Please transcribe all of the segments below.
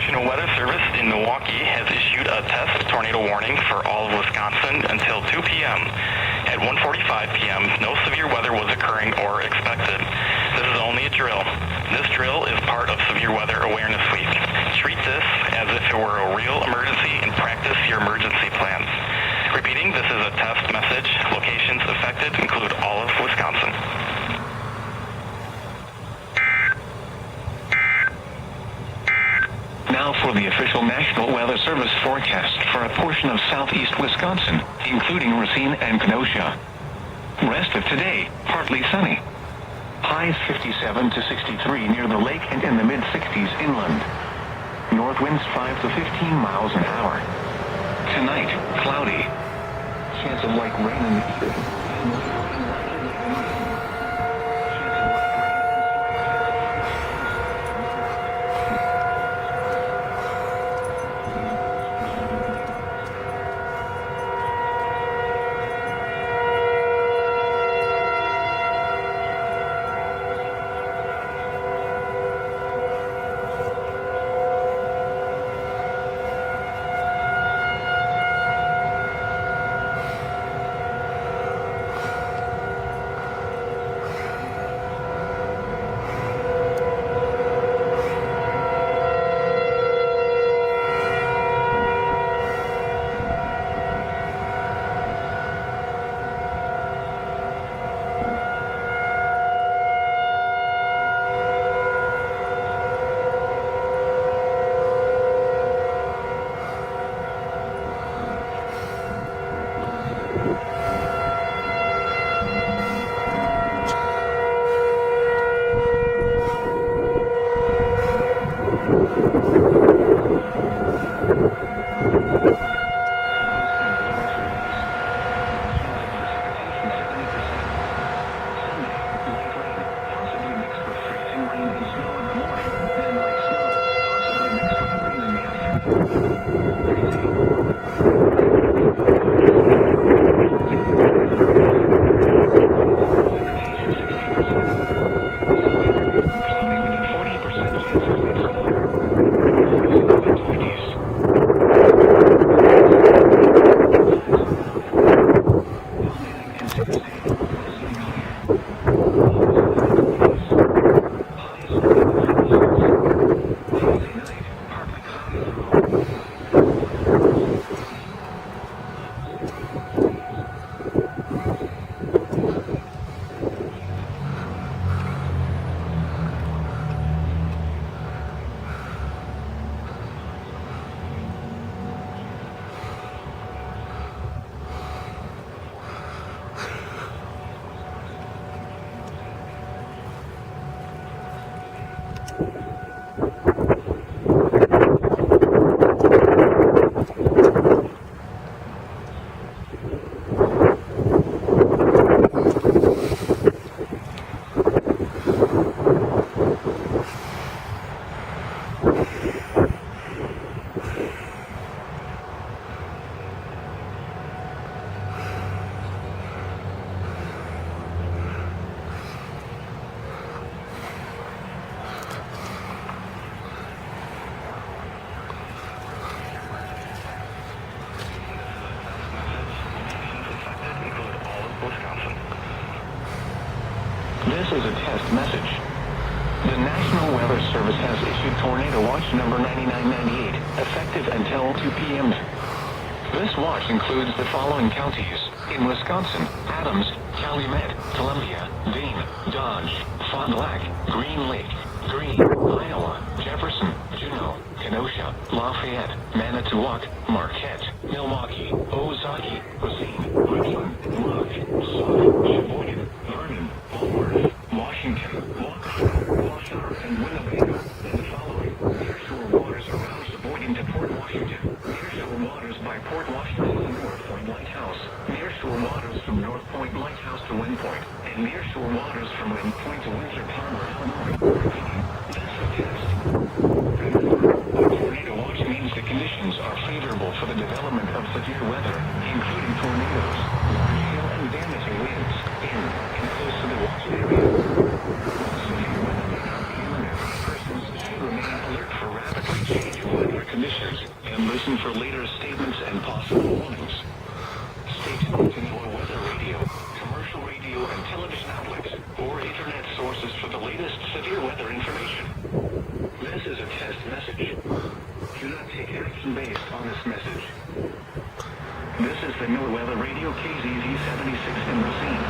National Weather Service in Milwaukee has issued a test tornado warning for all of Wisconsin until 2 p.m. At 1:45 p.m., no severe weather was occurring or expected. This is only a drill. This drill is part of Severe Weather Awareness Week. Treat this as if it were a real emergency and practice your emergency plans. Repeating, this is a test message. Locations affected include all of Wisconsin. Now for the official National Weather Service forecast for a portion of southeast Wisconsin, including Racine and Kenosha. Rest of today, partly sunny. Highs 57 to 63 near the lake and in the mid-60s inland. North winds 5 to 15 miles an hour. Tonight, cloudy. Chance of light rain in the evening. This is a test message. The National Weather Service has issued Tornado Watch number 9998, effective until 2 p.m. This watch includes the following counties in Wisconsin: Adams, Calumet, Columbia, Dane, Dodge, Fond du Lac, Green Lake, Greene, Iowa, Jefferson, Juneau, Kenosha, Lafayette, Manitowoc, Marquette, Milwaukee, Ozaukee, Racine, Richland, Rock, Sauk, Sheboygan, Vernon, Palmer, Washington, Wausau, and Winnebago. The following: nearshore waters around Sheboygan to Port Washington, nearshore waters by Port Washington to North Point Lighthouse, nearshore waters from North Point Lighthouse to Wind Point, and nearshore waters from Wind Point to Windsor Harbor, Illinois. That's a test. A tornado watch means the conditions are favorable for the development of severe weather, including tornadoes, large hail and damaging winds, in and close to the watch area. Severe weather may not be imminent. Persons should remain alert alert for rapidly changing weather conditions and listen for later statements and possible warnings. Stay tuned to NOAA weather radio, commercial radio and television outlets, or internet sources for the latest severe weather information. This is a test message. Do not take action based on this message. This is the NOAA weather radio KZZ 76 in Racine.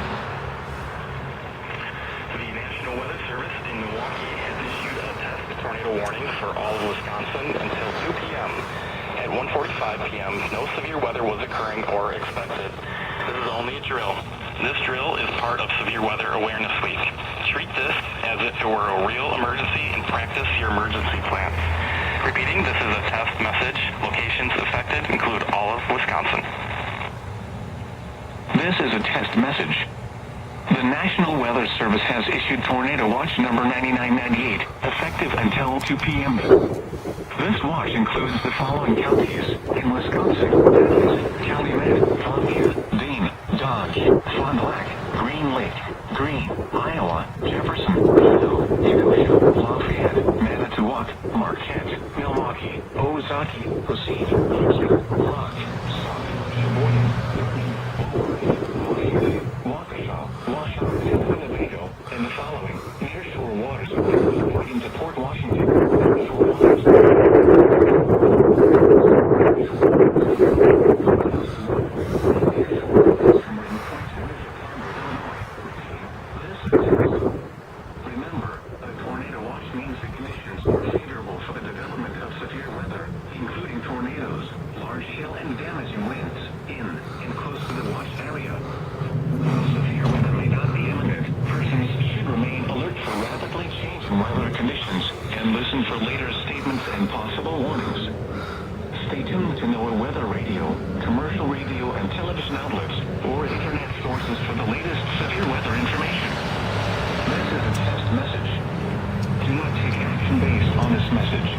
The National Weather Service in Milwaukee has issued a test tornado warning for all of Wisconsin until 2 p.m. At 1:45 p.m., no severe weather was occurring or expected. This is only a drill. This drill is part of Severe Weather Awareness Week. Treat this as if it were a real emergency and practice your emergency plans. Repeating, this is a test message. Locations affected include all of Wisconsin. This is a test message. The National Weather Service has issued Tornado Watch number 9998, effective until 2 p.m. This watch includes the following counties in Wisconsin: Adams, Calumet, Columbia, Dane, Dodge, Fond du Lac, Green Lake, Greene, Iowa, Jefferson, Juneau, Kenosha, Lafayette, Manitowoc, Marquette, Milwaukee, Ozaki, Racine, Houston, Rock, Sauk, Sheboygan, Waukesha, Washoe, and Winnebago, and the following nearshore waters reporting to Port Washington. Nearshore waters. Remember, a tornado watch means the conditions are favorable for the development of severe weather, including tornadoes, large hail and damaging winds in and close to the watch area. While severe weather may not be imminent, persons should remain alert for rapidly changing weather conditions and listen for later statements and possible warnings. Stay tuned to NOAA weather radio, commercial radio and television outlets, or internet sources for the latest severe weather information. This is a test message. Do not take action based on this message.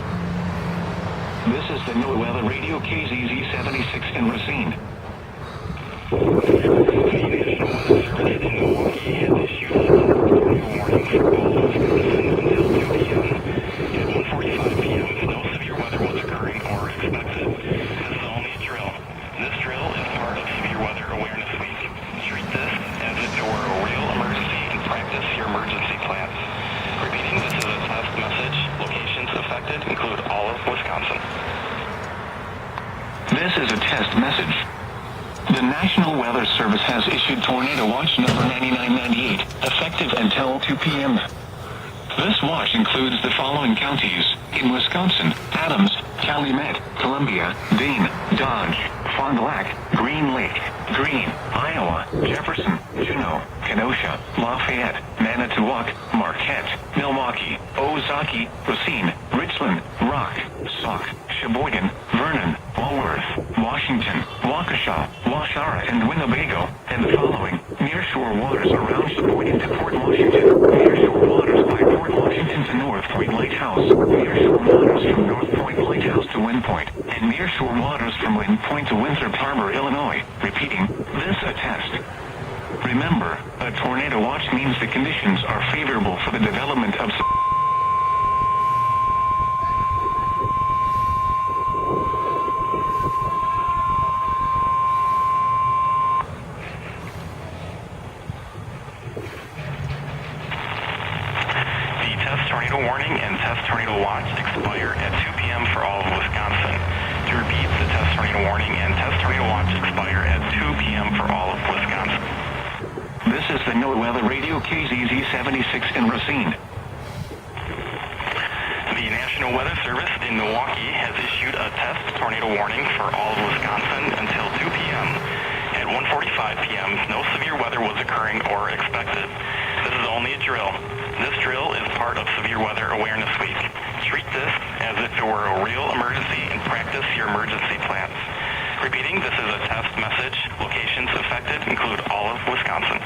This is the NOAA weather radio KZZ 76 in Racine. The National Weather Service in Milwaukee has issued a tornado warning for all of Wisconsin until 2 p.m. At 1:45 p.m., no severe weather was occurring or expected. This is only a drill. This drill is part of Severe Weather Awareness Week. Treat this as if it were a real emergency and practice your emergency plans. Repeating, this is a test message. Locations affected include all of Wisconsin. This is a test message. The National Weather Service has issued Tornado Watch number 9998, effective until 2 p.m. This watch includes the following counties in Wisconsin: Adams, Calumet, Columbia, Dane, Dodge, Fond du Lac, Green Lake, Greene, Iowa, Jefferson, Juneau, Kenosha, Lafayette, Manitowoc, Marquette, Milwaukee, Ozaki, Racine, Richland, Rock, Sauk, Sheboygan, Vernon, Walworth, Washington, Waukesha, Washoe, and Winnebago, and the following nearshore waters around Sheboygan to Port Washington, nearshore waters by Port Washington to North Point Lighthouse, nearshore waters from North Point Lighthouse to Wind Point, and nearshore waters from Wind Point to Winthrop Harbor, Illinois. Repeating, this a test. Remember, a tornado watch means the conditions are favorable for the development of Tornado warning and test tornado watch expire at 2 p.m. for all of Wisconsin. To repeat, the test tornado warning and test tornado watch expire at 2 p.m. for all of Wisconsin. This is the NOAA weather radio KZZ 76 in Racine. The National Weather Service in Milwaukee has issued a test tornado warning for all of Wisconsin until 2 p.m. At 1:45 p.m., no severe weather was occurring or expected. This is only a drill. This drill is part of Severe Weather Awareness Week. Treat this as if it were a real emergency and practice your emergency plans. Repeating, this is a test message. Locations affected include all of Wisconsin.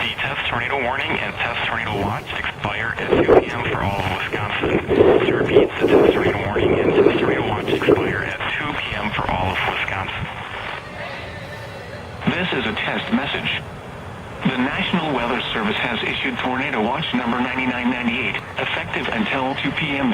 The test tornado warning and test tornado watch expire at 2 p.m. for all of Wisconsin. To repeat, the test tornado warning and test tornado watch expire at 2 p.m. for all of Wisconsin. This is a test message. The National Weather Service has issued Tornado Watch number 9998, effective until 2 p.m.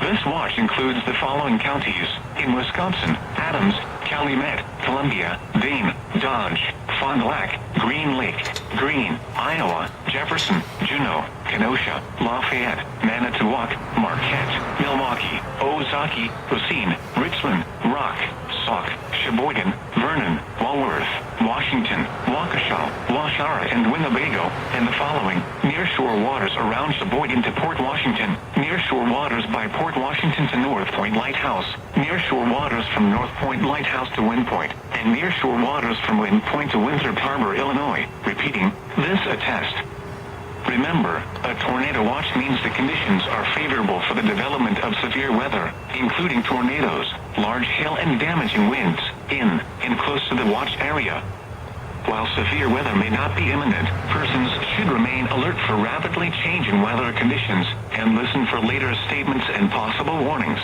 This watch includes the following counties: in Wisconsin: Adams, Calumet, Columbia, Dane, Dodge, Fond du Lac, Green Lake, Greene, Iowa, Jefferson, Juneau, Kenosha, Lafayette, Manitowoc, Marquette, Milwaukee, Ozaukee, Racine, Richland, Rock, Sauk, Sheboygan, Vernon, Walworth, Washington, Waukesha, Washara, and Winnebago, and the following: nearshore waters around Sheboygan to Port Washington, nearshore waters by Port Washington to North Point Lighthouse, nearshore waters from North Point Lighthouse to Wind Point, and nearshore waters from Wind Point to Winthrop Harbor, Illinois. Repeating, this attest. Remember, a tornado watch means the conditions are favorable for the development of severe weather, including tornadoes, large hail and damaging winds, in and close to the watch area. While severe weather may not be imminent, persons should remain alert for rapidly changing weather conditions and listen for later statements and possible warnings.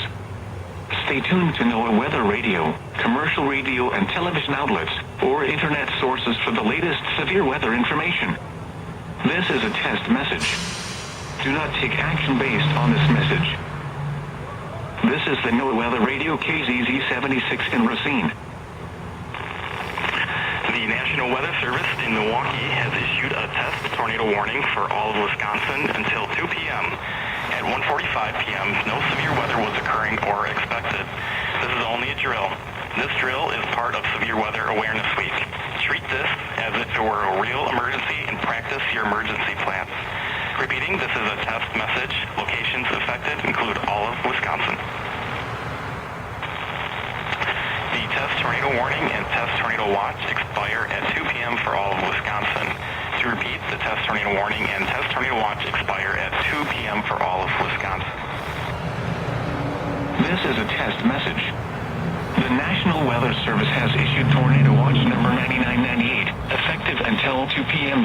Stay tuned to NOAA weather radio, commercial radio and television outlets, or internet sources for the latest severe weather information. This is a test message. Do not take action based on this message. This is the NOAA Weather Radio KZZ 76 in Racine. The National Weather Service in Milwaukee has issued a test tornado warning for all of Wisconsin until 2 p.m. At 1:45 p.m., no severe weather was occurring or expected. This is only a drill. This drill is part of Severe Weather Awareness Week. Treat this as if it were a real emergency and practice your emergency plans. Repeating, this is a test message. Locations affected include all of Wisconsin. The test tornado warning and test tornado watch expire at 2 p.m. for all of Wisconsin. To repeat, the test tornado warning and test tornado watch expire at 2 p.m. for all of Wisconsin. This is a test message. The National Weather Service has issued Tornado Watch number 9998, effective until 2 p.m.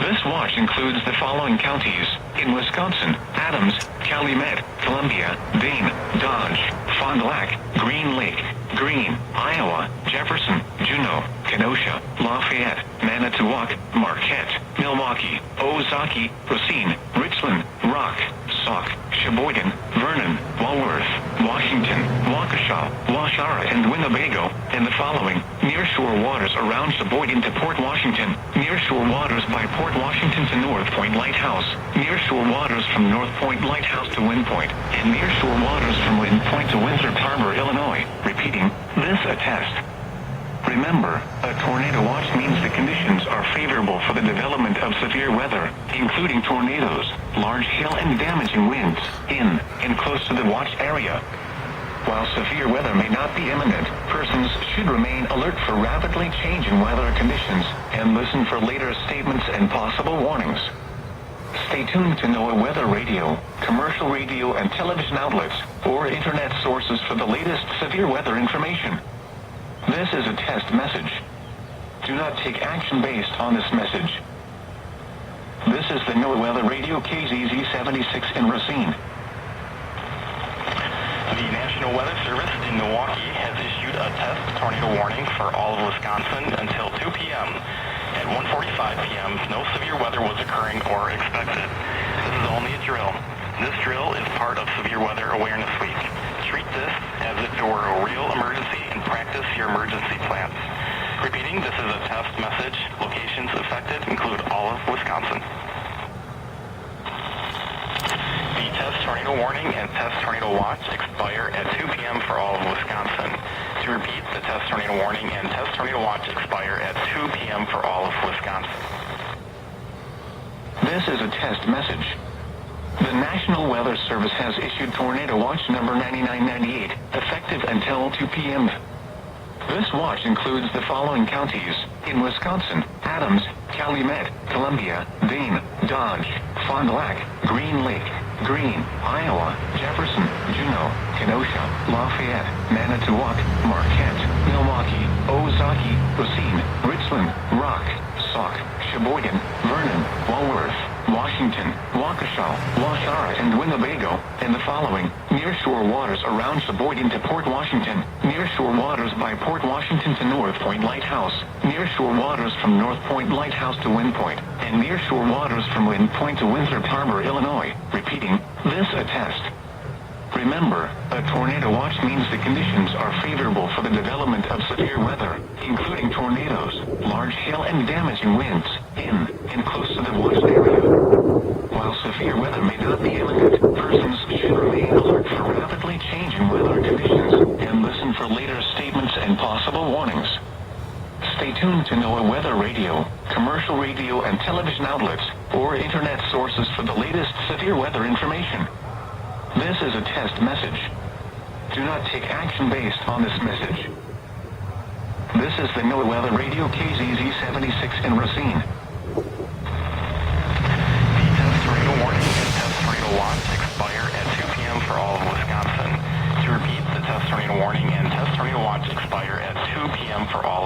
This watch includes the following counties: in Wisconsin: Adams, Calumet, Columbia, Dane, Dodge, Fond du Lac, Green Lake, Greene, Iowa, Jefferson, Juneau, Kenosha, Lafayette, Manitowoc, Marquette, Milwaukee, Ozaukee, Racine, Richland, Rock, Sauk, Sheboygan, Vernon, Walworth, Washington, Waukesha, Washara, and Winnebago, and the following: nearshore waters around Sheboygan to Port Washington, nearshore waters by Port Washington to North Point Lighthouse, nearshore waters from North Point Lighthouse to Wind Point, and nearshore waters from Wind Point to Winthrop Harbor, Illinois. Repeating, this attest. Remember, a tornado watch means the conditions are favorable for the development of severe weather, including tornadoes, large hail and damaging winds, in and close to the watch area. While severe weather may not be imminent, persons should remain alert for rapidly changing weather conditions and listen for later statements and possible warnings. Stay tuned to NOAA Weather Radio, commercial radio and television outlets, or internet sources for the latest severe weather information. This is a test message. Do not take action based on this message. This is the NOAA Weather Radio KZZ 76 in Racine. The National Weather Service in Milwaukee has issued a test tornado warning for all of Wisconsin until 2 p.m. At 1:45 p.m., no severe weather was occurring or expected. This is only a drill. This drill is part of Severe Weather Awareness Week. Treat this as if it were a real emergency and practice your emergency plans. Repeating, this is a test message. Locations affected include all of Wisconsin. The test tornado warning and test tornado watch expire at 2 p.m. for all of Wisconsin. To repeat, the test tornado warning and test tornado watch expire at 2 p.m. for all of Wisconsin. This is a test message. The National Weather Service has issued Tornado Watch number 9998, effective until 2 p.m. This watch includes the following counties: in Wisconsin: Adams, Calumet, Columbia, Dane, Dodge, Fond du Lac, Green Lake, Greene, Iowa, Jefferson, Juneau, Kenosha, Lafayette, Manitowoc, Marquette, Milwaukee, Ozaukee, Racine, Richland, Rock, Sauk, Sheboygan, Vernon, Walworth, Washington, Waukesha, Washara, and Winnebago, and the following: nearshore waters around Sheboygan to Port Washington, nearshore waters by Port Washington to North Point Lighthouse, nearshore waters from North Point Lighthouse to Wind Point, and nearshore waters from Wind Point to Winthrop Harbor, Illinois. Repeating, this attest. Remember, a tornado watch means the conditions are favorable for the development of severe weather, including tornadoes, large hail and damaging winds, in and close to the watched area. While severe weather may not be imminent, persons should remain alert for rapidly changing weather conditions and listen for later statements and possible warnings. Stay tuned to NOAA weather radio, commercial radio and television outlets, or internet sources for the latest severe weather information. This is a test message. Do not take action based on this message. This is the NOAA Weather Radio KZZ-76 in Racine. The test tornado warning and test tornado watch expire at 2 p.m. for all of Wisconsin. To repeat, the test tornado warning and test tornado watch expire at 2 p.m. for all